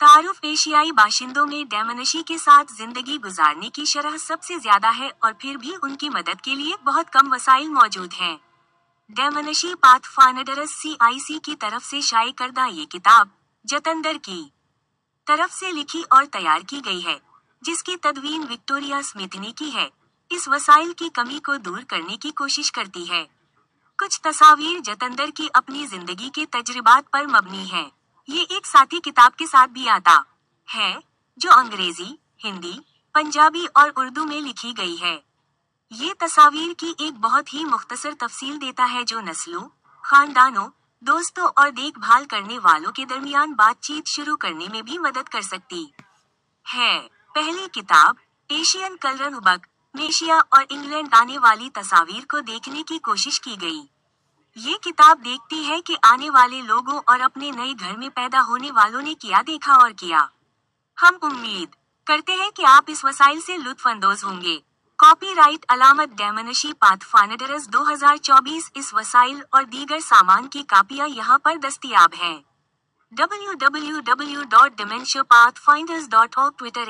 तारुफ एशियाई बाशिंदों में डेमनशी के साथ जिंदगी गुजारने की शरह सबसे ज्यादा है और फिर भी उनकी मदद के लिए बहुत कम वसाइल मौजूद हैं। डेमनशी पाथफाइंडर्स CIC की तरफ से शाये करदा ये किताब जतंदर की तरफ से लिखी और तैयार की गई है, जिसकी तदवीन विक्टोरिया स्मिथ ने की है। इस वसाइल की कमी को दूर करने की कोशिश करती है। कुछ तस्वीर जतंदर की अपनी जिंदगी के तजुर्बात पर मबनी है। ये एक साथी किताब के साथ भी आता है, जो अंग्रेजी, हिंदी, पंजाबी और उर्दू में लिखी गई है। ये तस्वीर की एक बहुत ही मुख्तसर तफसील देता है जो नस्लों, खानदानों, दोस्तों और देखभाल करने वालों के दरमियान बातचीत शुरू करने में भी मदद कर सकती है। पहली किताब एशियन कलरन बुक में एशिया और इंग्लैंड आने वाली तस्वीर को देखने की कोशिश की गई। ये किताब देखती है कि आने वाले लोगों और अपने नए घर में पैदा होने वालों ने क्या देखा और किया। हम उम्मीद करते हैं कि आप इस वसाइल से लुत्फानंदोज होंगे। कॉपीराइट अलामत डेमनशी पाथफाइंडर्स 2024। इस वसाइल और दीगर सामान की कापियां यहाँ पर दस्तयाब हैं। www.dementiapathfinders.org ट्विटर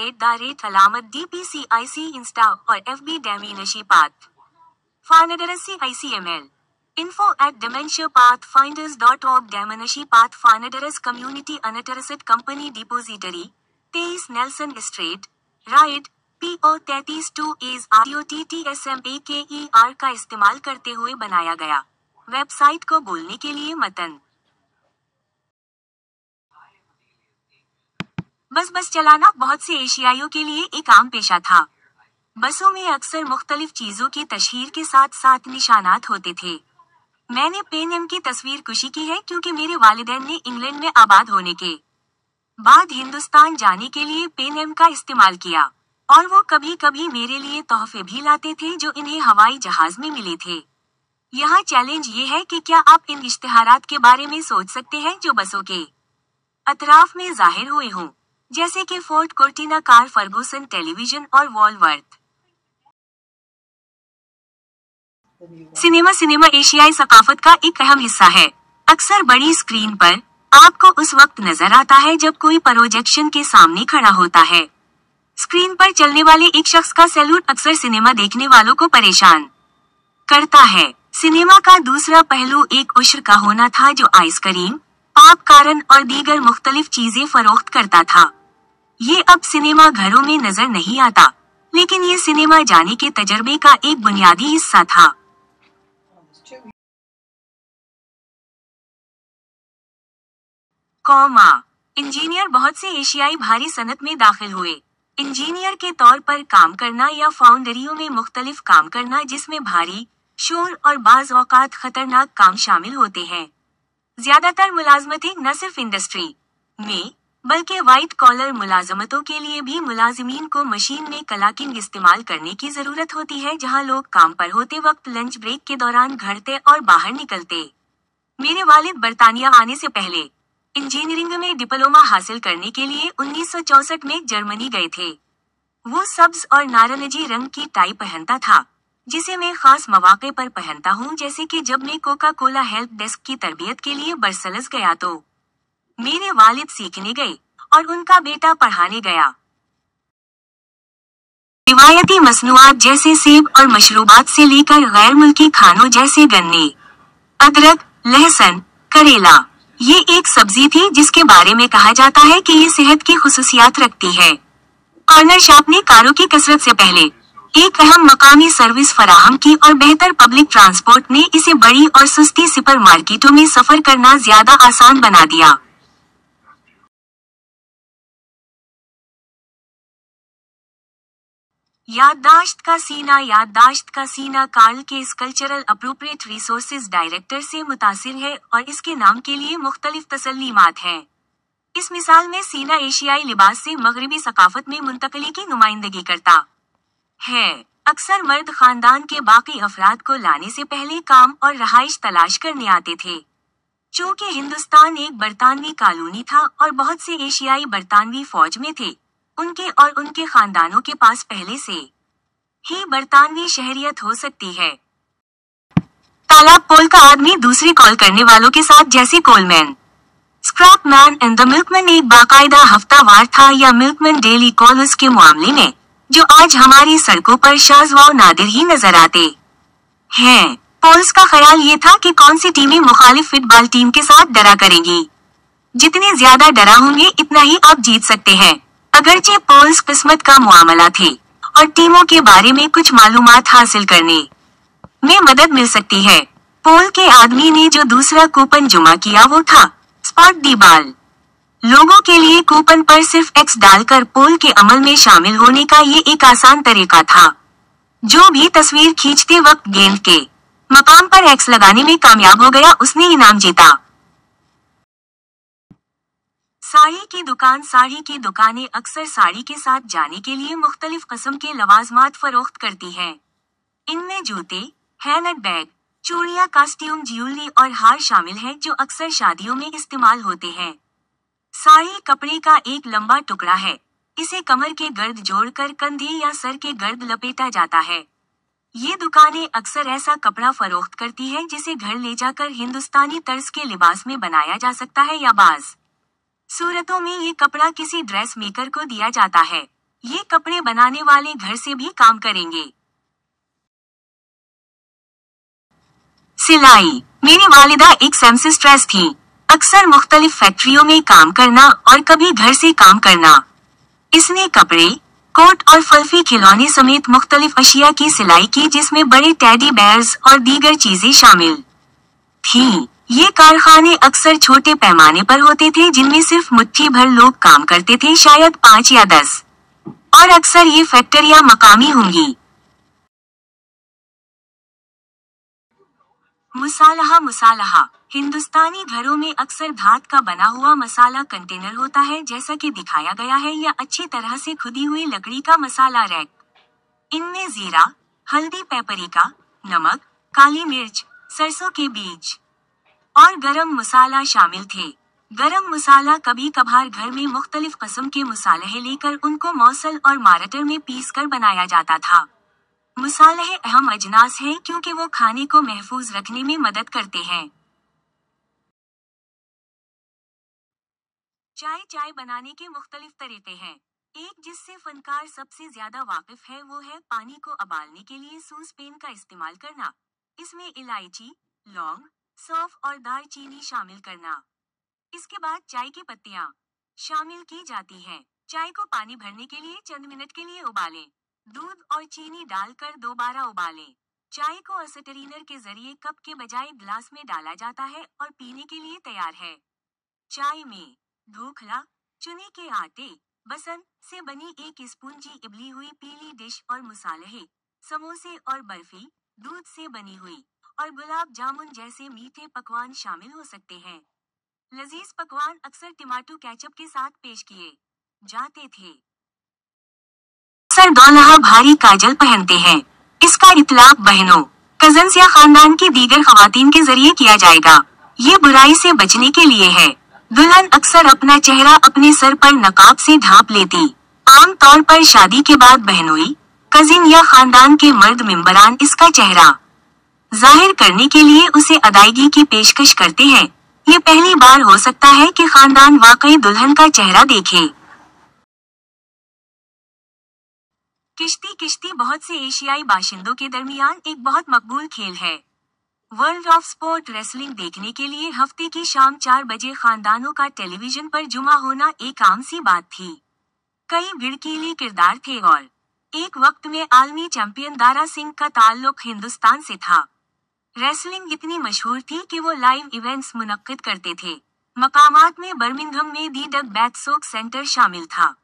@अलामत DPCIC इंस्टा और FB dementia pathfinders CICML info@dementiapathfinders.org dementia pathfinders community interest company depository 23 Nelson Street, right, PO 33 2 ROTTSMAKER का इस्तेमाल करते हुए बनाया गया। वेबसाइट को बोलने के लिए मतन बस चलाना बहुत से एशियाइयों के लिए एक आम पेशा था। बसों में अक्सर मुख्तलिफ चीजों की तशहीर के साथ साथ निशानात होते थे। मैंने पेन एम की तस्वीर कुशी की है क्योंकि मेरे वालिदैन ने इंग्लैंड में आबाद होने के बाद हिंदुस्तान जाने के लिए पेन एम का इस्तेमाल किया और वो कभी कभी मेरे लिए तोहफे भी लाते थे जो इन्हें हवाई जहाज में मिले थे। यहाँ चैलेंज ये है कि क्या आप इन इश्तिहारात के बारे में सोच सकते हैं जो बसों के अतराफ में जाहिर हुए हों, जैसे कि fort Cortina car, Ferguson television और वॉलवर्थ। सिनेमा एशियाई सकाफत का एक अहम हिस्सा है। अक्सर बड़ी स्क्रीन पर आपको उस वक्त नजर आता है जब कोई प्रोजेक्शन के सामने खड़ा होता है। स्क्रीन पर चलने वाले एक शख्स का सैल्यूट अक्सर सिनेमा देखने वालों को परेशान करता है। सिनेमा का दूसरा पहलू एक उश्र का होना था जो आइसक्रीम, पॉपकॉर्न और दीगर मुख्तलिफ चीजें फरोख्त करता था। ये अब सिनेमा घरों में नजर नहीं आता, लेकिन ये सिनेमा जाने के तजर्बे का एक बुनियादी हिस्सा था। इंजीनियर बहुत से एशियाई भारी सनत में दाखिल हुए। इंजीनियर के तौर पर काम करना या फाउंडरियों में मुख्तलिफ काम करना जिसमें भारी शोर और बाज़ औक़ात खतरनाक काम शामिल होते हैं। ज्यादातर मुलाजमतें न सिर्फ इंडस्ट्री में बल्कि वाइट कॉलर मुलाजमतों के लिए भी मुलाजिमीन को मशीन में क्लॉकिंग इस्तेमाल करने की जरूरत होती है, जहां लोग काम पर होते वक्त लंच ब्रेक के दौरान घरते और बाहर निकलते। मेरे वालिद बरतानिया आने से पहले इंजीनियरिंग में डिप्लोमा हासिल करने के लिए 1964 में जर्मनी गए थे। वो सब्ज और नारंगी रंग की टाई पहनता था, जिसे मैं खास मौके पर पहनता हूँ, जैसे कि जब मैं कोका कोला हेल्प डेस्क की तरबियत के लिए बरसल्स गया तो मेरे वालिद सीखने गए और उनका बेटा पढ़ाने गया। रिवायती मसनूआत जैसे सेब और मशरूबात से लेकर गैर मुल्की खानों जैसे गन्ने, अदरक, लहसुन, करेला। ये एक सब्जी थी जिसके बारे में कहा जाता है कि ये सेहत की खुसूसियात रखती है। कॉर्नर शॉप ने कारों की कसरत से पहले एक अहम मकामी सर्विस फराहम की और बेहतर पब्लिक ट्रांसपोर्ट ने इसे बड़ी और सस्ती सुपर मार्केटों में सफर करना ज्यादा आसान बना दिया। याददाश्त का सीना कार्ल के इस कल्चरल अप्रोप्रिएट रिसोर्सेज डायरेक्टर से मुतासिर है और इसके नाम के लिए मुख्तलिफ तसल्लीमात हैं। इस मिसाल में सीना एशियाई लिबास से मगरबी सकाफत में मुंतकली की नुमाइंदगी करता है। अक्सर मर्द खानदान के बाकी अफराद को लाने से पहले काम और रहाइश तलाश करने आते थे। चूंकि हिंदुस्तान एक बरतानवी कॉलोनी था और बहुत से एशियाई बरतानवी फौज में थे, उनके और उनके खानदानों के पास पहले से ही बरतानवी शहरियत हो सकती है। तालाब पोल का आदमी दूसरे कॉल करने वालों के साथ जैसे Coleman scrap man and the milkman एक बाकायदा हफ्तावार था या मिल्कमैन डेली कॉलर्स के मामले में, जो आज हमारी सड़कों पर शाज़ व नादिर ही नजर आते हैं। पोल्स का ख्याल ये था कि कौन सी टीमें मुखालिफ फुटबॉल टीम के साथ डरा करेंगी। जितने ज्यादा डरा होंगे इतना ही आप जीत सकते हैं। अगरचे पोल्स किस्मत का मुआमला थे और टीमों के बारे में कुछ मालूमात हासिल करने में मदद मिल सकती है। पोल के आदमी ने जो दूसरा कूपन जमा किया वो था स्पॉट दी बॉल। लोगों के लिए कूपन पर सिर्फ एक्स डालकर पोल के अमल में शामिल होने का ये एक आसान तरीका था। जो भी तस्वीर खींचते वक्त गेंद के मकाम पर एक्स लगाने में कामयाब हो गया उसने इनाम जीता। साड़ी की दुकान साड़ी की दुकानें अक्सर साड़ी के साथ जाने के लिए मुख्तलिफ किस्म के लवाजमात फरोख्त करती हैं। इनमें जूते, हैंड बैग, चूड़ियां, कॉस्ट्यूम, ज्वेलरी और हार शामिल हैं जो अक्सर शादियों में इस्तेमाल होते हैं। साड़ी कपड़े का एक लंबा टुकड़ा है। इसे कमर के गर्द जोड़कर कंधे या सर के गर्द लपेटा जाता है। ये दुकानें अक्सर ऐसा कपड़ा फरोख्त करती हैं जिसे घर ले जाकर हिंदुस्तानी तर्ज के लिबास में बनाया जा सकता है या बाज सूरतों में ये कपड़ा किसी ड्रेस मेकर को दिया जाता है। ये कपड़े बनाने वाले घर से भी काम करेंगे। सिलाई। मेरी वालिदा एक सेम्सेस्ट्रेस थी। अक्सर मुख्तलिफ फैक्ट्रियों में काम करना और कभी घर से काम करना। इसने कपड़े, कोट और फल्फी खिलौने समेत मुख्तलिफ अशिया की सिलाई की जिसमें बड़े टेडी बेयर्स और दीगर चीजें शामिल थीं। ये कारखाने अक्सर छोटे पैमाने पर होते थे जिनमें सिर्फ मुट्ठी भर लोग काम करते थे, शायद 5 या 10, और अक्सर ये फैक्ट्रियां मकामी होंगी। मुसालहा। मुसालहा हिंदुस्तानी घरों में अक्सर धात का बना हुआ मसाला कंटेनर होता है जैसा कि दिखाया गया है, या अच्छी तरह से खुदी हुई लकड़ी का मसाला रैक। इनमें जीरा, हल्दी, पेपरिका, नमक, काली मिर्च, सरसों के बीज और गरम मसाला शामिल थे। गरम मसाला कभी कभार घर में मुख्तलिफ किस्म के मसाले लेकर उनको मौसल और मारटर में पीस कर बनाया जाता था। मसाले अहम अजनास हैं क्योंकि वो खाने को महफूज रखने में मदद करते हैं। चाय बनाने के मुख्तलिफ तरीके हैं। एक जिससे फनकार सबसे ज्यादा वाकिफ है वो है पानी को उबालने के लिए सूस पैन का इस्तेमाल करना। इसमें इलायची, लौंग, सौंफ और दालचीनी शामिल करना। इसके बाद चाय की पत्तियां शामिल की जाती हैं। चाय को पानी भरने के लिए चंद मिनट के लिए उबालें। दूध और चीनी डालकर दोबारा उबालें। चाय को अस्टरीनर के जरिए कप के बजाय ग्लास में डाला जाता है और पीने के लिए तैयार है। चाय में ढोकला, चने के आटे, बसन से बनी एक स्पूंजी इबली हुई पीली डिश और मसाले, समोसे और बर्फी, दूध से बनी हुई और गुलाब जामुन जैसे मीठे पकवान शामिल हो सकते हैं। लजीज पकवान अक्सर टमाटो केचप के साथ पेश किए जाते थे। अक्सर दूल्हा भारी काजल पहनते हैं। इसका इतलाक बहनों, कजन्स या खानदान की दीगर खवातीन के जरिए किया जाएगा। ये बुराई से बचने के लिए है। दुल्हन अक्सर अपना चेहरा अपने सर पर नकाब से ढांप लेती। आम तौर पर शादी के बाद बहनोई, कजिन या खानदान के मर्द मेंबरान इसका चेहरा जाहिर करने के लिए उसे अदायगी की पेशकश करते हैं। ये पहली बार हो सकता है कि खानदान वाकई दुल्हन का चेहरा देखे। किश्ती बहुत से एशियाई बाशिंदों के दरमियान एक बहुत मकबूल खेल है। वर्ल्ड ऑफ स्पोर्ट रेसलिंग देखने के लिए हफ्ते की शाम 4 बजे खानदानों का टेलीविजन पर जुमा होना एक आम सी बात थी। कई भिड़कीले किरदार थे और एक वक्त में आलमी चैंपियन दारा सिंह का ताल्लुक हिंदुस्तान से था। रेसलिंग इतनी मशहूर थी कि वो लाइव इवेंट्स मुनक्किद करते थे। मकामात में बर्मिंघम में दी डग बैथसोक सेंटर शामिल था।